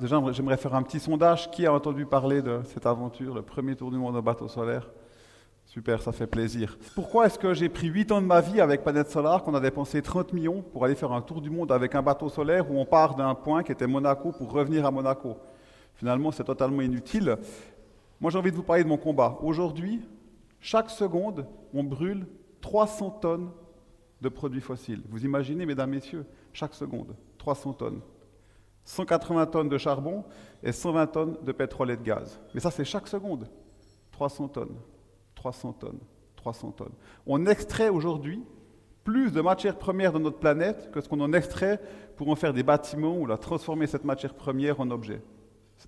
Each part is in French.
Déjà, j'aimerais faire un petit sondage. Qui a entendu parler de cette aventure, le premier tour du monde au bateau solaire? Super, ça fait plaisir. Pourquoi est-ce que j'ai pris 8 ans de ma vie avec Planète Solar, qu'on a dépensé 30 millions pour aller faire un tour du monde avec un bateau solaire où on part d'un point qui était Monaco pour revenir à Monaco? Finalement, c'est totalement inutile. Moi, j'ai envie de vous parler de mon combat. Aujourd'hui, chaque seconde, on brûle 300 tonnes de produits fossiles. Vous imaginez, mesdames, messieurs, chaque seconde, 300 tonnes. 180 tonnes de charbon et 120 tonnes de pétrole et de gaz. Mais ça, c'est chaque seconde. 300 tonnes, 300 tonnes, 300 tonnes. On extrait aujourd'hui plus de matières premières de notre planète que ce qu'on en extrait pour en faire des bâtiments ou la transformer cette matière première en objet.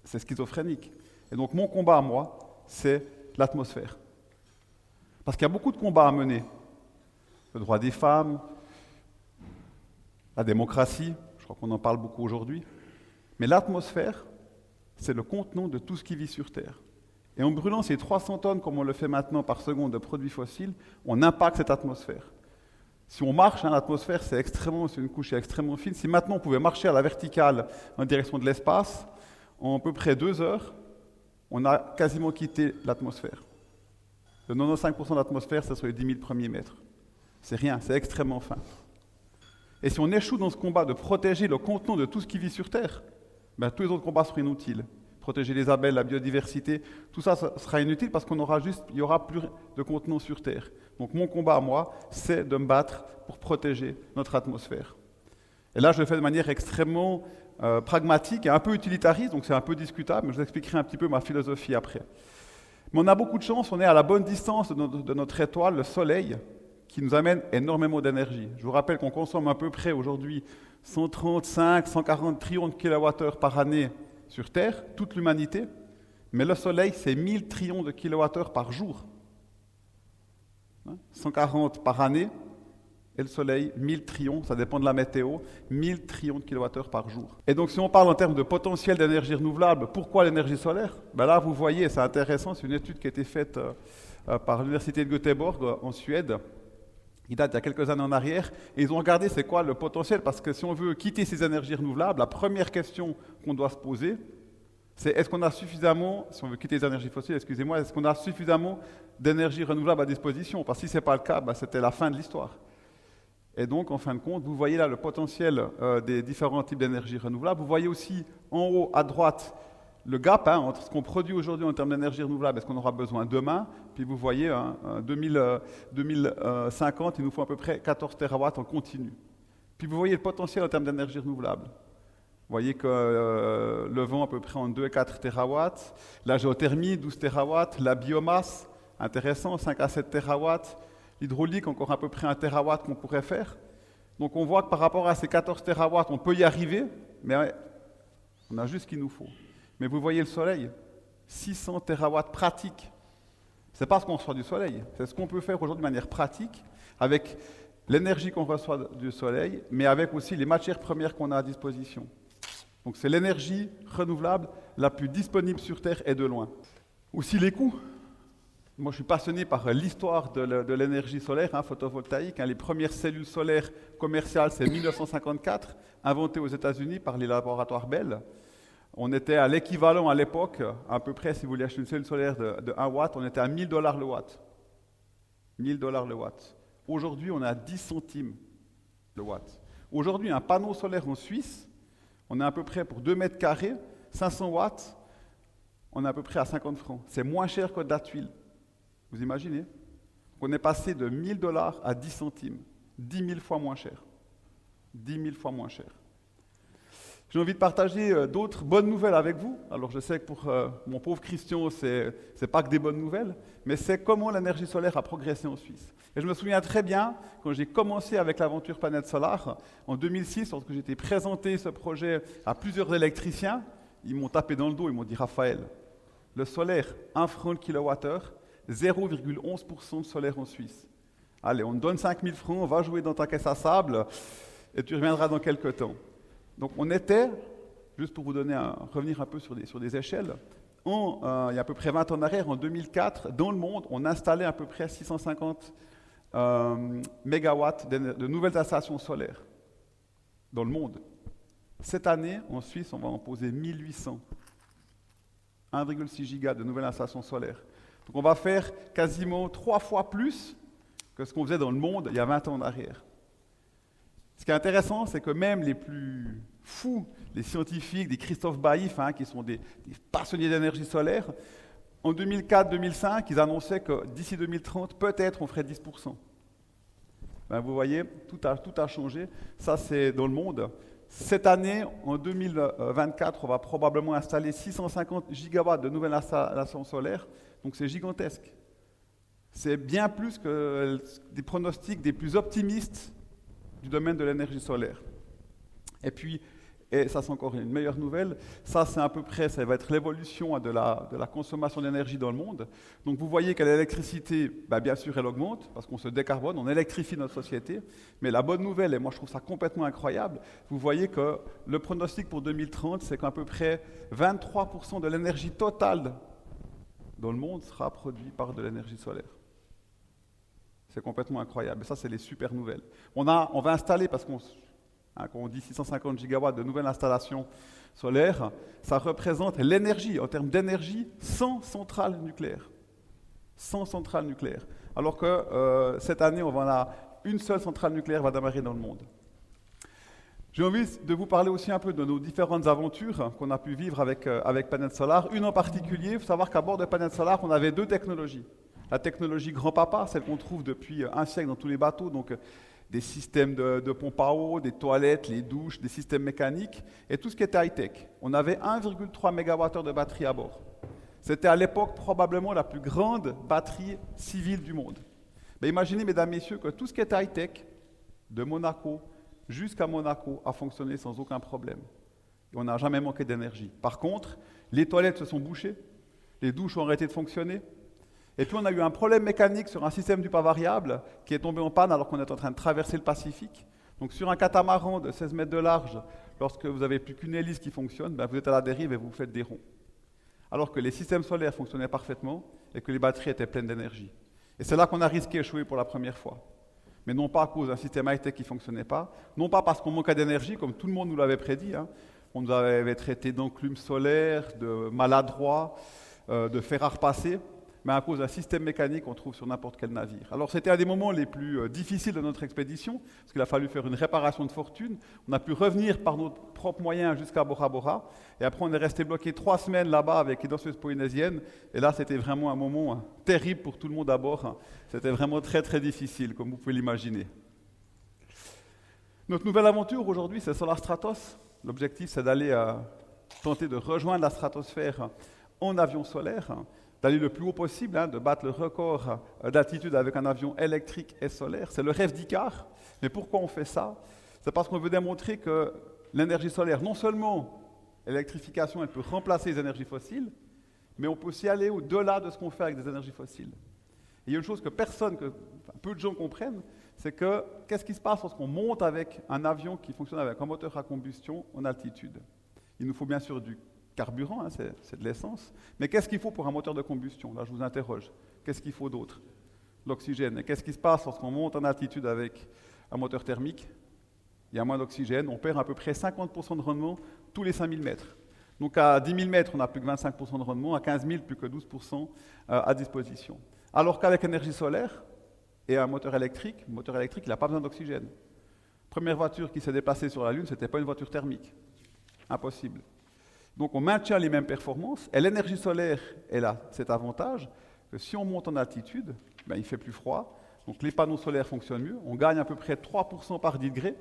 C'est schizophrénique. Et donc mon combat à moi, c'est l'atmosphère. Parce qu'il y a beaucoup de combats à mener. Le droit des femmes, la démocratie, je crois qu'on en parle beaucoup aujourd'hui. Mais l'atmosphère, c'est le contenant de tout ce qui vit sur Terre. Et en brûlant ces 300 tonnes, comme on le fait maintenant par seconde, de produits fossiles, on impacte cette atmosphère. Si on marche, l'atmosphère, c'est une couche extrêmement fine. Si maintenant on pouvait marcher à la verticale en direction de l'espace, en à peu près 2 heures, on a quasiment quitté l'atmosphère. Le 95% de l'atmosphère, c'est sur les 10 000 premiers mètres. C'est rien, c'est extrêmement fin. Et si on échoue dans ce combat de protéger le contenant de tout ce qui vit sur Terre, ben, tous les autres combats seront inutiles. Protéger les abeilles, la biodiversité, tout ça sera inutile parce qu'il n'y aura plus de contenant sur Terre. Donc mon combat à moi, c'est de me battre pour protéger notre atmosphère. Et là, je le fais de manière extrêmement pragmatique et un peu utilitariste, donc c'est un peu discutable, mais je vous expliquerai un petit peu ma philosophie après. Mais on a beaucoup de chance, on est à la bonne distance de notre étoile, le Soleil, qui nous amène énormément d'énergie. Je vous rappelle qu'on consomme à peu près aujourd'hui 135, 140 trillions de kilowattheures par année sur Terre, toute l'humanité, mais le Soleil, c'est 1000 trillions de kilowattheures par jour. 140 par année, et le Soleil, 1000 trillions, ça dépend de la météo, 1000 trillions de kilowattheures par jour. Et donc si on parle en termes de potentiel d'énergie renouvelable, pourquoi l'énergie solaire? Ben là, vous voyez, c'est intéressant, c'est une étude qui a été faite par l'Université de Göteborg en Suède, qui date il y a quelques années en arrière, et ils ont regardé c'est quoi le potentiel, parce que si on veut quitter ces énergies renouvelables, la première question qu'on doit se poser, c'est est-ce qu'on a suffisamment, si on veut quitter les énergies fossiles, excusez-moi, est-ce qu'on a suffisamment d'énergie renouvelable à disposition? Parce que si ce n'est pas le cas, ben, c'était la fin de l'histoire. Et donc, en fin de compte, vous voyez là le potentiel des différents types d'énergie renouvelable. Vous voyez aussi en haut à droite le gap entre ce qu'on produit aujourd'hui en termes d'énergie renouvelable et ce qu'on aura besoin demain. Puis vous voyez, 2050, il nous faut à peu près 14 terawatts en continu. Puis vous voyez le potentiel en termes d'énergie renouvelable. Vous voyez que le vent à peu près en 2 et 4 terawatts, la géothermie 12 terawatts, la biomasse, intéressant, 5 à 7 terawatts, l'hydraulique encore à peu près 1 terawatt qu'on pourrait faire. Donc on voit que par rapport à ces 14 terawatts, on peut y arriver, mais on a juste ce qu'il nous faut. Mais vous voyez le soleil, 600 terawatts pratiques. Ce n'est pas ce qu'on reçoit du soleil, c'est ce qu'on peut faire aujourd'hui de manière pratique, avec l'énergie qu'on reçoit du soleil, mais avec aussi les matières premières qu'on a à disposition. Donc c'est l'énergie renouvelable la plus disponible sur Terre et de loin. Aussi les coûts. Moi, je suis passionné par l'histoire de l'énergie solaire, photovoltaïque. Les premières cellules solaires commerciales, c'est 1954, inventées aux États-Unis par les laboratoires Bell. On était à l'équivalent à l'époque, à peu près, si vous voulez acheter une cellule solaire de 1 watt, on était à $1000 le watt. $1000 le watt. Aujourd'hui, on est à 10 centimes le watt. Aujourd'hui, un panneau solaire en Suisse, on est à peu près pour 2 mètres carrés, 500 watts, on est à peu près à 50 francs. C'est moins cher que de la tuile. Vous imaginez? On est passé de $1000 à 10 centimes. 10 000 fois moins cher. 10 000 fois moins cher. J'ai envie de partager d'autres bonnes nouvelles avec vous. Alors je sais que pour mon pauvre Christian, c'est pas que des bonnes nouvelles, mais c'est comment l'énergie solaire a progressé en Suisse. Et je me souviens très bien, quand j'ai commencé avec l'aventure Planète Solar, en 2006, lorsque j'ai été présenté ce projet à plusieurs électriciens, ils m'ont tapé dans le dos, ils m'ont dit « Raphaël, le solaire, 1 franc le kilowattheure, 0,11% de solaire en Suisse. Allez, on te donne 5 000 francs, on va jouer dans ta caisse à sable et tu reviendras dans quelques temps. » Donc on était, juste pour vous revenir un peu sur des échelles, il y a à peu près 20 ans en arrière, en 2004, dans le monde, on installait à peu près 650 mégawatts de nouvelles installations solaires dans le monde. Cette année, en Suisse, on va en poser 1800. 1,6 giga de nouvelles installations solaires. Donc on va faire quasiment 3 fois plus que ce qu'on faisait dans le monde il y a 20 ans en arrière. Ce qui est intéressant, c'est que même les plus fous, les scientifiques, des Christophe Baïf, qui sont des passionnés d'énergie solaire, en 2004-2005, ils annonçaient que d'ici 2030, peut-être on ferait 10%. Ben, vous voyez, tout a changé. Ça, c'est dans le monde. Cette année, en 2024, on va probablement installer 650 gigawatts de nouvelles installations solaires. Donc c'est gigantesque. C'est bien plus que des pronostics des plus optimistes du domaine de l'énergie solaire. Et puis, et ça c'est encore une meilleure nouvelle, ça c'est à peu près, ça va être l'évolution de la consommation d'énergie dans le monde. Donc vous voyez que l'électricité, bien sûr elle augmente, parce qu'on se décarbone, on électrifie notre société, mais la bonne nouvelle, et moi je trouve ça complètement incroyable, vous voyez que le pronostic pour 2030, c'est qu'à peu près 23% de l'énergie totale dans le monde sera produite par de l'énergie solaire. C'est complètement incroyable, et ça c'est les super nouvelles. On va installer, parce qu'on... quand on dit 650 gigawatts de nouvelles installations solaires, ça représente l'énergie, en termes d'énergie, 100 centrales nucléaires. 100 centrales nucléaires. Alors que cette année, une seule centrale nucléaire va démarrer dans le monde. J'ai envie de vous parler aussi un peu de nos différentes aventures qu'on a pu vivre avec Planète Solar. Une en particulier, il faut savoir qu'à bord de Planète Solar, on avait 2 technologies. La technologie grand-papa, celle qu'on trouve depuis un siècle dans tous les bateaux, donc des systèmes de pompe à eau, des toilettes, les douches, des systèmes mécaniques, et tout ce qui était high-tech. On avait 1,3 MWh de batterie à bord. C'était à l'époque probablement la plus grande batterie civile du monde. Mais imaginez, mesdames, messieurs, que tout ce qui était high-tech, de Monaco jusqu'à Monaco, a fonctionné sans aucun problème. Et on n'a jamais manqué d'énergie. Par contre, les toilettes se sont bouchées, les douches ont arrêté de fonctionner, et puis on a eu un problème mécanique sur un système du pas variable qui est tombé en panne alors qu'on est en train de traverser le Pacifique. Donc sur un catamaran de 16 mètres de large, lorsque vous n'avez plus qu'une hélice qui fonctionne, vous êtes à la dérive et vous faites des ronds. Alors que les systèmes solaires fonctionnaient parfaitement et que les batteries étaient pleines d'énergie. Et c'est là qu'on a risqué d'échouer pour la première fois. Mais non pas à cause d'un système high-tech qui ne fonctionnait pas, non pas parce qu'on manquait d'énergie, comme tout le monde nous l'avait prédit. On nous avait traité d'enclume solaire, de maladroit, de fer à repasser, mais à cause d'un système mécanique qu'on trouve sur n'importe quel navire. Alors c'était un des moments les plus difficiles de notre expédition, parce qu'il a fallu faire une réparation de fortune. On a pu revenir par nos propres moyens jusqu'à Bora Bora, et après on est resté bloqué 3 semaines là-bas avec les danseuses polynésiennes, et là c'était vraiment un moment terrible pour tout le monde à bord. C'était vraiment très très difficile, comme vous pouvez l'imaginer. Notre nouvelle aventure aujourd'hui, c'est Solar Stratos. L'objectif, c'est d'aller tenter de rejoindre la stratosphère en avion solaire, d'aller le plus haut possible, de battre le record d'altitude avec un avion électrique et solaire. C'est le rêve d'Icare. Mais pourquoi on fait ça? C'est parce qu'on veut démontrer que l'énergie solaire, non seulement l'électrification, elle peut remplacer les énergies fossiles, mais on peut aussi aller au-delà de ce qu'on fait avec des énergies fossiles. Et il y a une chose que peu de gens comprennent, c'est que qu'est-ce qui se passe lorsqu'on monte avec un avion qui fonctionne avec un moteur à combustion en altitude? Il nous faut bien sûr du carburant, c'est de l'essence, mais qu'est-ce qu'il faut pour un moteur de combustion? Là, je vous interroge. Qu'est-ce qu'il faut d'autre? L'oxygène. Et qu'est-ce qui se passe lorsqu'on monte en altitude avec un moteur thermique? Il y a moins d'oxygène, on perd à peu près 50% de rendement tous les 5000 mètres. Donc à 10 000 mètres, on n'a plus que 25% de rendement, à 15 000, plus que 12% à disposition. Alors qu'avec énergie solaire et un moteur électrique, il n'a pas besoin d'oxygène. Première voiture qui s'est déplacée sur la Lune, ce n'était pas une voiture thermique. Impossible. Donc on maintient les mêmes performances, et l'énergie solaire, elle a cet avantage que si on monte en altitude, il fait plus froid, donc les panneaux solaires fonctionnent mieux, on gagne à peu près 3% par 10 degrés,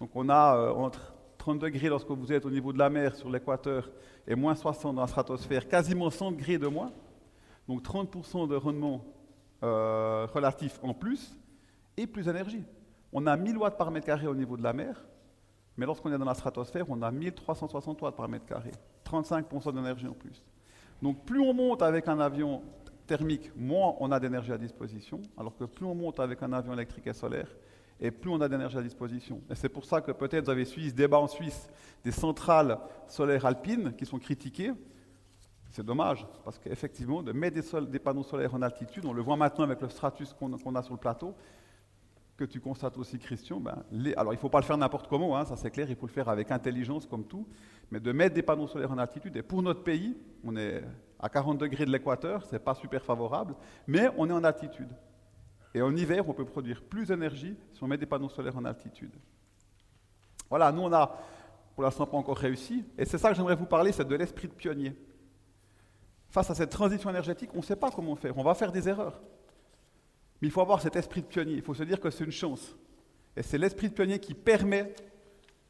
donc on a entre 30 degrés lorsque vous êtes au niveau de la mer sur l'équateur et moins 60 dans la stratosphère, quasiment 100 degrés de moins, donc 30% de rendement relatif en plus, et plus d'énergie. On a 1000 watts par mètre carré au niveau de la mer, mais lorsqu'on est dans la stratosphère, on a 1360 watts par mètre carré, 35% d'énergie en plus. Donc plus on monte avec un avion thermique, moins on a d'énergie à disposition, alors que plus on monte avec un avion électrique et solaire, et plus on a d'énergie à disposition. Et c'est pour ça que peut-être vous avez suivi ce débat en Suisse des centrales solaires alpines qui sont critiquées. C'est dommage, parce qu'effectivement, de mettre des panneaux solaires en altitude, on le voit maintenant avec le stratus qu'on a sur le plateau, que tu constates aussi, Christian, alors il ne faut pas le faire n'importe comment, hein, ça c'est clair, il faut le faire avec intelligence comme tout, mais de mettre des panneaux solaires en altitude, et pour notre pays, on est à 40 degrés de l'équateur, c'est pas super favorable, mais on est en altitude. Et en hiver, on peut produire plus d'énergie si on met des panneaux solaires en altitude. Voilà, nous on a pour l'instant pas encore réussi, et c'est ça que j'aimerais vous parler, c'est de l'esprit de pionnier. Face à cette transition énergétique, on ne sait pas comment faire, on va faire des erreurs. Mais il faut avoir cet esprit de pionnier, il faut se dire que c'est une chance. Et c'est l'esprit de pionnier qui permet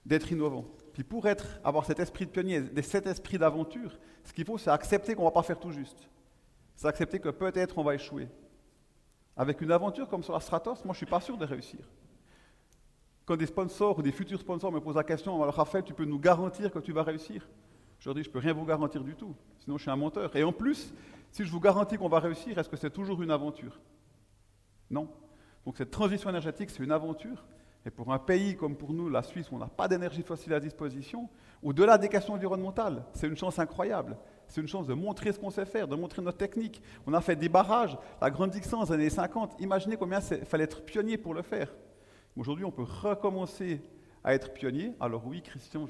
d'être innovant. Puis pour avoir cet esprit de pionnier, cet esprit d'aventure, ce qu'il faut, c'est accepter qu'on ne va pas faire tout juste. C'est accepter que peut-être on va échouer. Avec une aventure comme sur la Stratos, moi je ne suis pas sûr de réussir. Quand des sponsors ou des futurs sponsors me posent la question, alors Raphaël, tu peux nous garantir que tu vas réussir? Je leur dis, je ne peux rien vous garantir du tout, sinon je suis un menteur. Et en plus, si je vous garantis qu'on va réussir, est-ce que c'est toujours une aventure? Non. Donc cette transition énergétique, c'est une aventure. Et pour un pays comme pour nous, la Suisse, où on n'a pas d'énergie fossile à disposition, au-delà des questions environnementales, c'est une chance incroyable. C'est une chance de montrer ce qu'on sait faire, de montrer notre technique. On a fait des barrages, la Grande Dixon dans les années 50. Imaginez combien il fallait être pionnier pour le faire. Aujourd'hui, on peut recommencer à être pionnier. Alors oui, Christian,